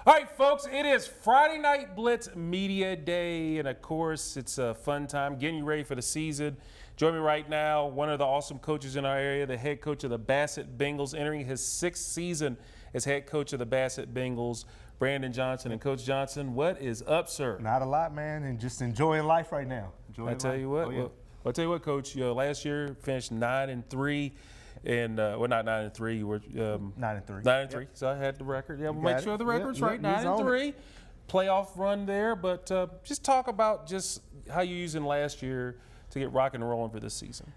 All right, folks, it is Friday Night Blitz Media Day, and of course, it's a fun time getting you ready for the season. Join me right now, one of the awesome coaches in our area, the head coach of the Bassett Bengals, entering his 6th season as head coach of the Bassett Bengals, Brandon Johnson. And Coach Johnson, what is up, sir? Not a lot, man, and just enjoing life right now. I tell you what, I'll tell you what, Coach. Last year finished 9-3. And well, not 9-3. You were 9-3. 9-3. Yep. So I had the record. Yeah, we'll make sure the record's right. 9-3. Playoff run there, but just talk about just how you're using last year to get rocking and rolling for this season.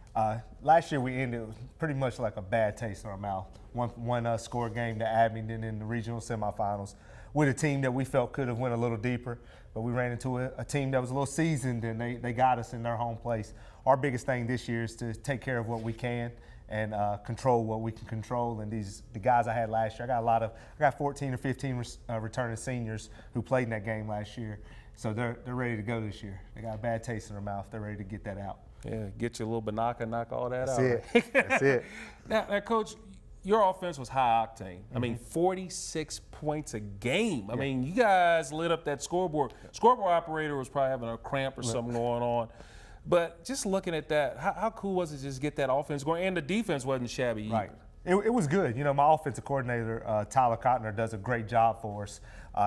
Last year we ended pretty much like a bad taste in our mouth. One score game to Abingdon in the regional semifinals with a team that we felt could have went a little deeper, but we ran into a team that was a little seasoned, and they got us in their home place. Our biggest thing this year is to take care of what we can and control what we can control. And the guys I had last year, I got 14 or 15 returning seniors who played in that game last year. So they're ready to go this year. They got a bad taste in their mouth. They're ready to get that out. Yeah, get you a little banaka, knock all that That's out. It. Right? That's it. Now, Coach, your offense was high octane. I mean, 46 points a game. I mean, you guys lit up that scoreboard. Scoreboard operator was probably having a cramp or something going on. But just looking at that, how cool was it to just get that offense going? And the defense wasn't shabby either. Right. It was good. You know, my offensive coordinator, Tyler Cotner, does a great job for us.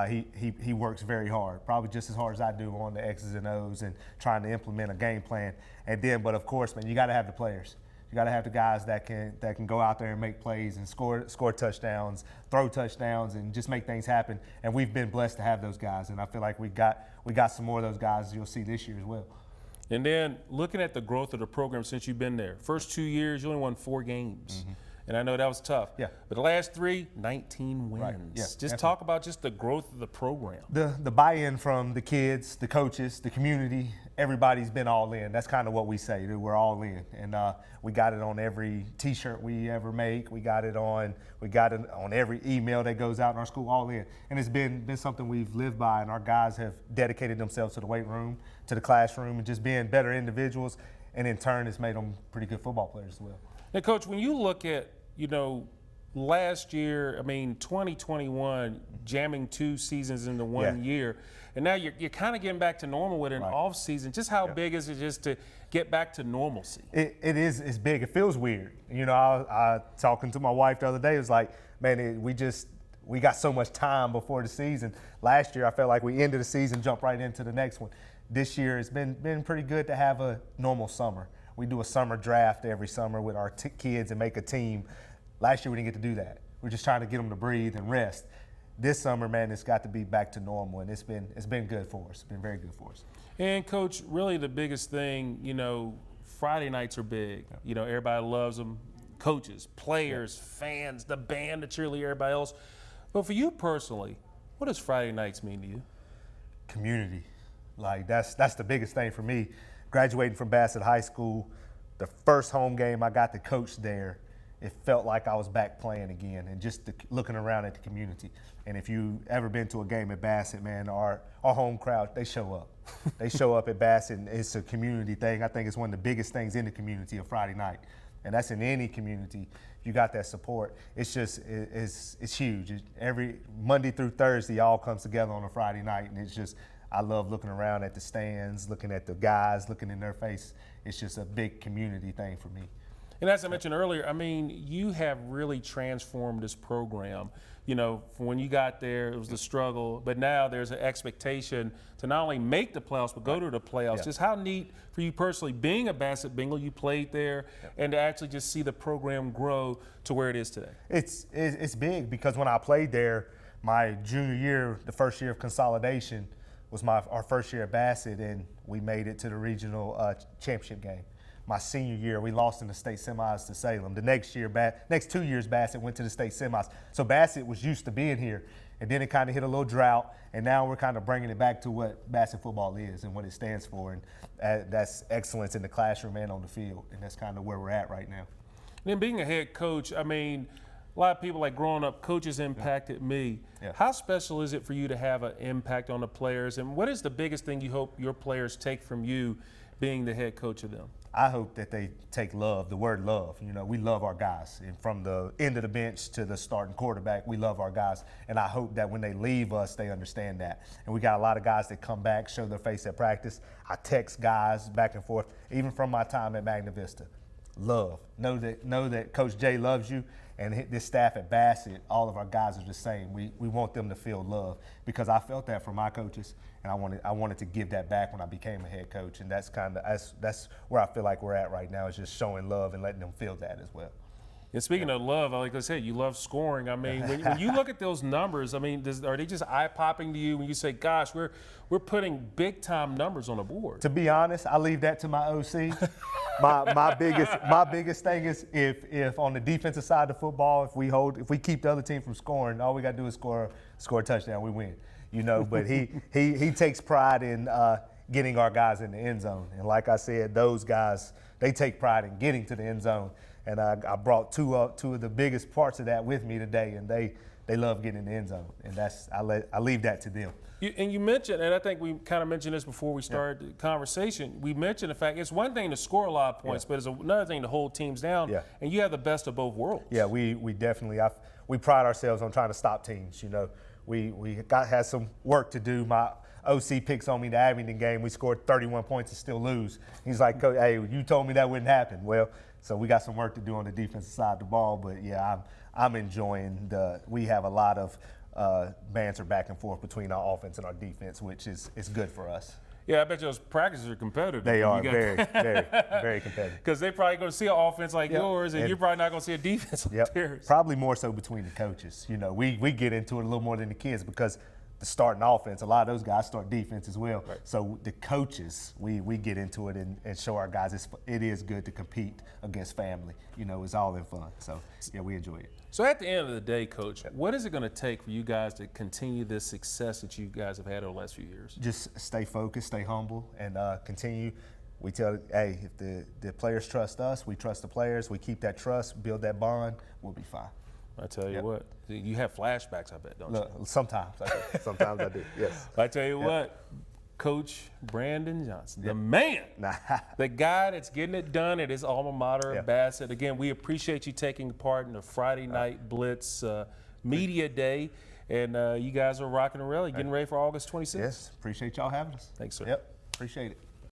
He works very hard, probably just as hard as I do on the X's and O's and trying to implement a game plan. And then, but of course, man, you got to have the players. You got to have the guys that can go out there and make plays and score touchdowns, throw touchdowns, and just make things happen. And we've been blessed to have those guys. And I feel like we got some more of those guys you'll see this year as well. And then looking at the growth of the program since you've been there, first 2 years you only won 4 games. And I know that was tough. Yeah. But the last 3, 19 wins. Right. Yeah, just definitely. talk about just the growth of the program. The buy-in from the kids, the coaches, the community, everybody's been all in. That's kind of what we say, that we're all in. And we got it on every T-shirt we ever make. We got it on every email that goes out in our school, all in. And it's been something we've lived by, and our guys have dedicated themselves to the weight room, to the classroom, and just being better individuals. And in turn, it's made them pretty good football players as well. Now, Coach, when you look at, last year, 2021, jamming 2 seasons into one year, and now you're kind of getting back to normal with an off season. Just how big is it just to get back to normalcy? It is. It's big. It feels weird. I talking to my wife the other day, it was like, man, we got so much time before the season. Last year, I felt like we ended the season, jumped right into the next one. This year, it's been pretty good to have a normal summer. We do a summer draft every summer with our kids and make a team. Last year, we didn't get to do that. We're just trying to get them to breathe and rest. This summer, man, it's got to be back to normal, and it's been good for us. It's been very good for us. And, Coach, really the biggest thing, Friday nights are big. Everybody loves them. Coaches, players, fans, the band, the cheerleader, everybody else. But for you personally, what does Friday nights mean to you? Community. Like, that's the biggest thing for me. Graduating from Bassett High School, the first home game I got to coach there, it felt like I was back playing again, and just looking around at the community. And if you ever been to a game at Bassett, man, our home crowd, they show up. They show up at Bassett, and it's a community thing. I think it's one of the biggest things in the community of Friday night. And that's in any community. You got that support. It's just, it's huge. Every Monday through Thursday, all comes together on a Friday night, and it's just, I love looking around at the stands, looking at the guys, looking in their face. It's just a big community thing for me. And as I mentioned earlier, you have really transformed this program. From when you got there, it was the struggle, but now there's an expectation to not only make the playoffs, but go to the playoffs. Yeah. Just how neat for you personally, being a Bassett Bengal, you played there, and to actually just see the program grow to where it is today. It's big, because when I played there, my junior year, the first year of consolidation, was our first year at Bassett, and we made it to the regional championship game. My senior year, we lost in the state semis to Salem. The next 2 years, Bassett went to the state semis. So Bassett was used to being here, and then it kind of hit a little drought, and now we're kind of bringing it back to what Bassett football is and what it stands for, and that's excellence in the classroom and on the field, and that's kind of where we're at right now. And then being a head coach, a lot of people, like growing up, coaches impacted me. Yeah. How How special is it for you to have an impact on the players, and what is the biggest thing you hope your players take from you being the head coach of them? I hope that they take love, the word love. You know, we love our guys. And from the end of the bench to the starting quarterback, we love our guys. And I hope that when they leave us, they understand that. And we got a lot of guys that come back, show their face at practice. I text guys back and forth, even from my time at Magna Vista. Love. Know that Coach Jay loves you, and this staff at Bassett, all of our guys are the same. We want them to feel love, because I felt that from my coaches, and I wanted to give that back when I became a head coach, and that's where I feel like we're at right now, is just showing love and letting them feel that as well. And speaking of love, like I said, you love scoring. I mean, when you look at those numbers, I mean, are they just eye-popping to you when you say, gosh, we're putting big-time numbers on the board? To be honest, I leave that to my OC. my biggest thing is if on the defensive side of football, if we keep the other team from scoring, all we got to do is score a touchdown, we win. You know, but he takes pride in getting our guys in the end zone. And like I said, those guys, they take pride in getting to the end zone. And I brought two of the biggest parts of that with me today, and they love getting in the end zone, and I leave that to them. You mentioned, and I think we kind of mentioned this before we started the conversation, we mentioned the fact it's one thing to score a lot of points, but it's another thing to hold teams down, and you have the best of both worlds. Yeah, we definitely, we pride ourselves on trying to stop teams. You know, we had some work to do. My OC picks on me the Abingdon game. We scored 31 points and still lose. He's like, hey, you told me that wouldn't happen. Well, so we got some work to do on the defensive side of the ball, but yeah, I'm enjoying we have a lot of banter back and forth between our offense and our defense, which is good for us. Yeah, I bet those practices are competitive. They are very competitive. Because they're probably going to see an offense like yours, and you're probably not going to see a defense like theirs. Probably more so between the coaches. You know, we get into it a little more than the kids, because the starting offense, a lot of those guys start defense as well. Right. So the coaches, we get into it and show our guys it is good to compete against family. You know, it's all in fun. So, yeah, we enjoy it. So at the end of the day, Coach, what is it going to take for you guys to continue this success that you guys have had over the last few years? Just stay focused, stay humble, and continue. We tell, hey, if the players trust us, we trust the players. We keep that trust, build that bond, we'll be fine. I tell you what, you have flashbacks, I bet, don't you? Sometimes I do. Sometimes I do, yes. I tell you what, Coach Brandon Johnson, the man, the guy that's getting it done at his alma mater at Bassett. Again, we appreciate you taking part in the Friday Night Blitz Media Day. And you guys are rocking and rolling, getting ready for August 26th. Yes, appreciate y'all having us. Thanks, sir. Yep, appreciate it.